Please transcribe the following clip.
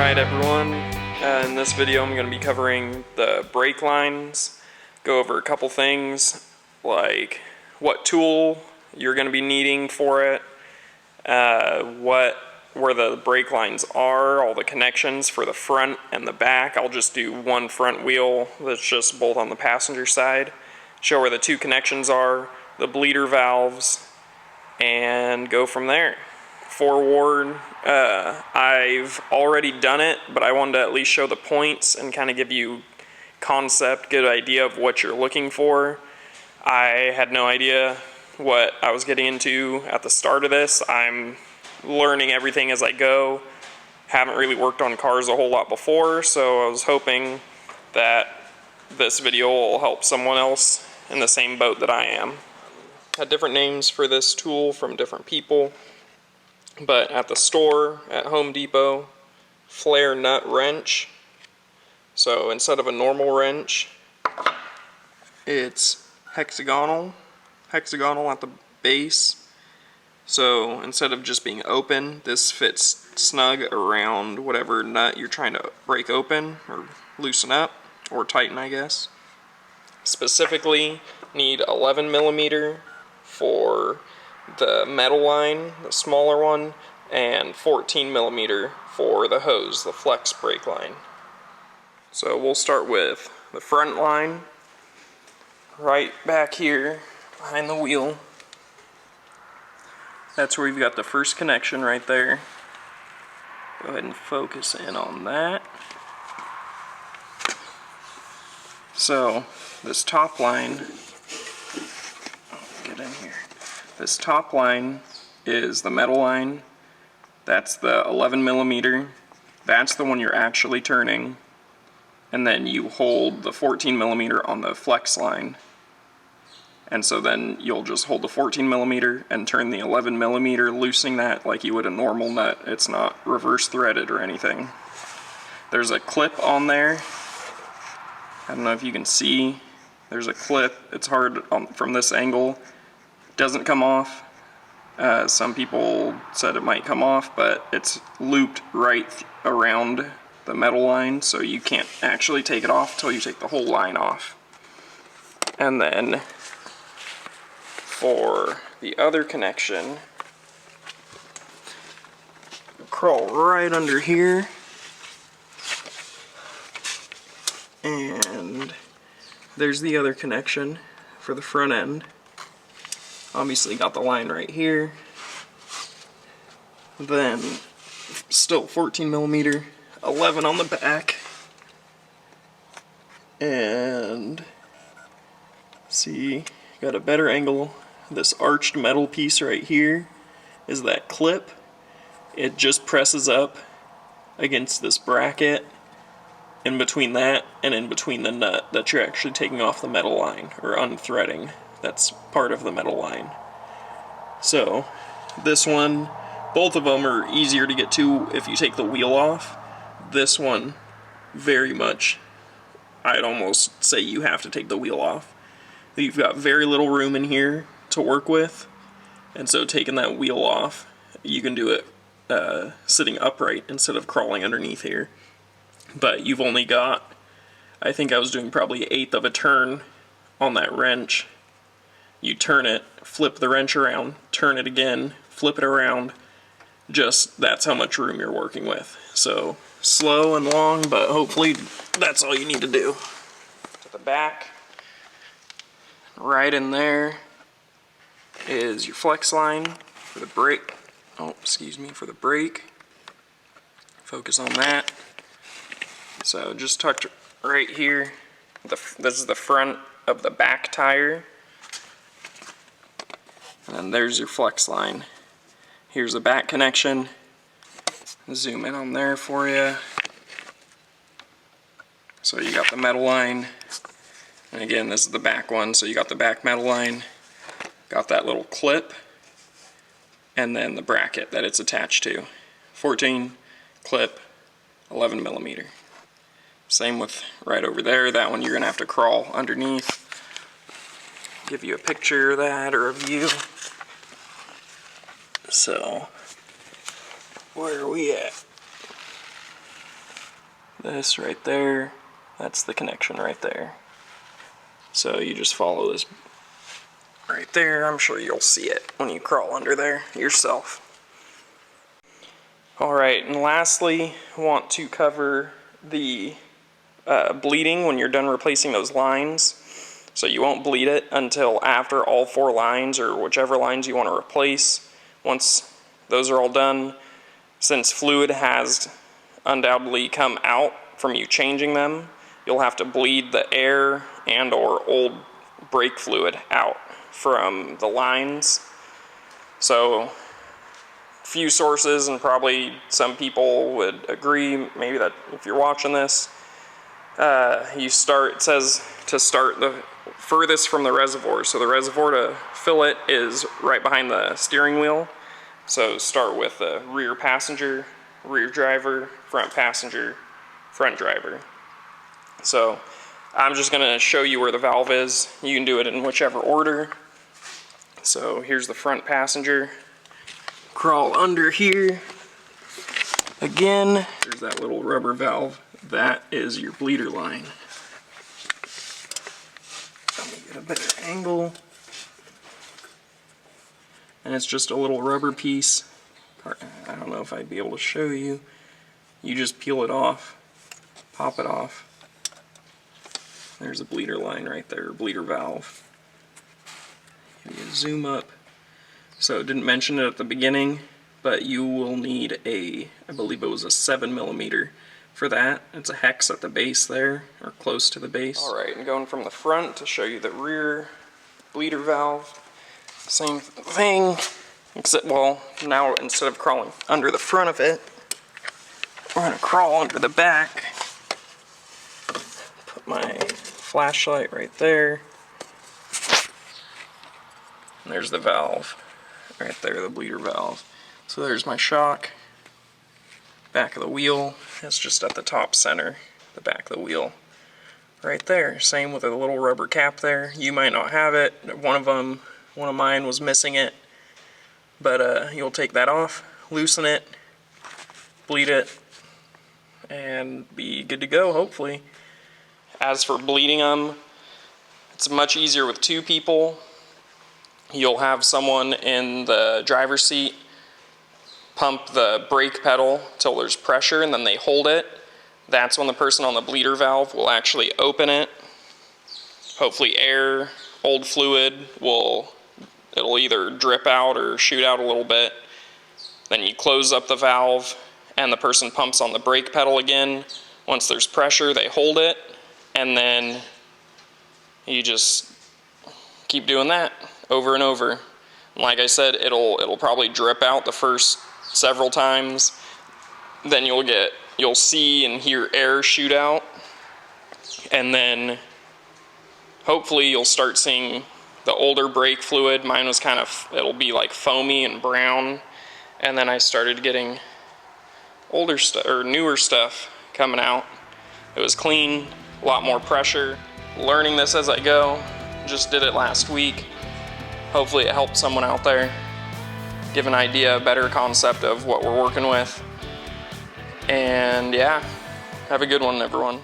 Alright everyone, in this video I'm going to be covering the brake lines, go over a couple things like what tool you're going to be needing for it, where the brake lines are, all the connections for the front and the back. I'll just do one front wheel that's just bolt on the passenger side, show where the two connections are, the bleeder valves, and go from there. Forewarn, I've already done it, but I wanted to at least show the points and kind of give you concept, good idea of what you're looking for. I had no idea what I was getting into at the start of this. I'm learning everything as I go. Haven't really worked on cars a whole lot before, so I was hoping that this video will help someone else in the same boat that I am. Had different names for this tool from different people. But at the store, at Home Depot, flare nut wrench. So instead of a normal wrench, it's hexagonal at the base. So instead of just being open, this fits snug around whatever nut you're trying to break open or loosen up or tighten, I guess. Specifically, need 11 millimeter for the metal line, the smaller one, and 14 millimeter for the hose, the flex brake line. So we'll start with the front line, right back here behind the wheel. That's where we've got the first connection right there. Go ahead and focus in on that. So this top line, get in here. This top line is the metal line. That's the 11 millimeter. That's the one you're actually turning. And then you hold the 14 millimeter on the flex line. And so then you'll just hold the 14 millimeter and turn the 11 millimeter, loosening that like you would a normal nut. It's not reverse threaded or anything. There's a clip on there. I don't know if you can see. There's a clip. It's hard from this angle. Doesn't come off. Some people said it might come off, but it's looped right around the metal line, so you can't actually take it off until you take the whole line off. And then for the other connection, crawl right under here, and there's the other connection for the front end. Obviously got the line right here. Then still 14 millimeter, 11 on the back. And see, got a better angle. This arched metal piece right here is that clip. It just presses up against this bracket in between that and in between the nut that you're actually taking off the metal line or unthreading. That's part of the metal line. So this one, both of them are easier to get to if you take the wheel off. This one, very much, I'd almost say you have to take the wheel off. You've got very little room in here to work with, and so taking that wheel off, you can do it sitting upright instead of crawling underneath here. But you've only got, I think I was doing probably 1/8 of a turn on that wrench. You turn it, flip the wrench around, turn it again, flip it around. Just, that's how much room you're working with. So, slow and long, but hopefully that's all you need to do. To the back, right in there is your flex line for the brake. Oh, excuse me, for the brake. Focus on that. So, just tucked right here. This is the front of the back tire. And there's your flex line. Here's the back connection. Zoom in on there for you. So you got the metal line. And again, this is the back one, so you got the back metal line. Got that little clip. And then the bracket that it's attached to. 14, clip, 11 millimeter. Same with right over there. That one you're going to have to crawl underneath. Give you a picture of that or a view. So, where are we at? This right there, that's the connection right there. So you just follow this right there. I'm sure you'll see it when you crawl under there yourself. Alright, and lastly, I want to cover the bleeding when you're done replacing those lines. So you won't bleed it until after all 4 lines, or whichever lines you want to replace. Once those are all done, since fluid has undoubtedly come out from you changing them, you'll have to bleed the air and or old brake fluid out from the lines. So few sources, and probably some people would agree, maybe, that if you're watching this, it says to start the furthest from the reservoir. So the reservoir to fill it is right behind the steering wheel. So start with the rear passenger, rear driver, front passenger, front driver. So I'm just going to show you where the valve is. You can do it in whichever order. So here's the front passenger. Crawl under here. Again, there's that little rubber valve. That is your bleeder line. Let me get a better angle. And it's just a little rubber piece. I don't know if I'd be able to show you. You just peel it off, pop it off. There's a bleeder line right there, bleeder valve. Give you a zoom up. So didn't mention it at the beginning, but you will need I believe it was a 7mm for that. It's a hex at the base there, or close to the base. Alright, and going from the front to show you the rear bleeder valve. Same thing, except, well, now instead of crawling under the front of it, we're going to crawl under the back. Put my flashlight right there. And there's the valve. Right there, the bleeder valve. So there's my shock. Back of the wheel. That's just at the top center, the back of the wheel. Right there. Same with a little rubber cap there. You might not have it. One of mine was missing it. But you'll take that off, loosen it, bleed it, and be good to go, hopefully. As for bleeding them, it's much easier with 2 people. You'll have someone in the driver's seat pump the brake pedal till there's pressure, and then they hold it. That's when the person on the bleeder valve will actually open it. Hopefully air, old fluid, it'll either drip out or shoot out a little bit. Then you close up the valve, and the person pumps on the brake pedal again. Once there's pressure, they hold it, and then you just keep doing that over and over. And like I said, it'll probably drip out the first several times. Then you'll see and hear air shoot out, and then hopefully you'll start seeing the older brake fluid. Mine was it'll be like foamy and brown, and then I started getting older stuff or newer stuff coming out. It was clean, a lot more pressure. Learning this as I go. Just did it last week. Hopefully it helped someone out there, give an idea, a better concept of what we're working with. And yeah, have a good one, everyone.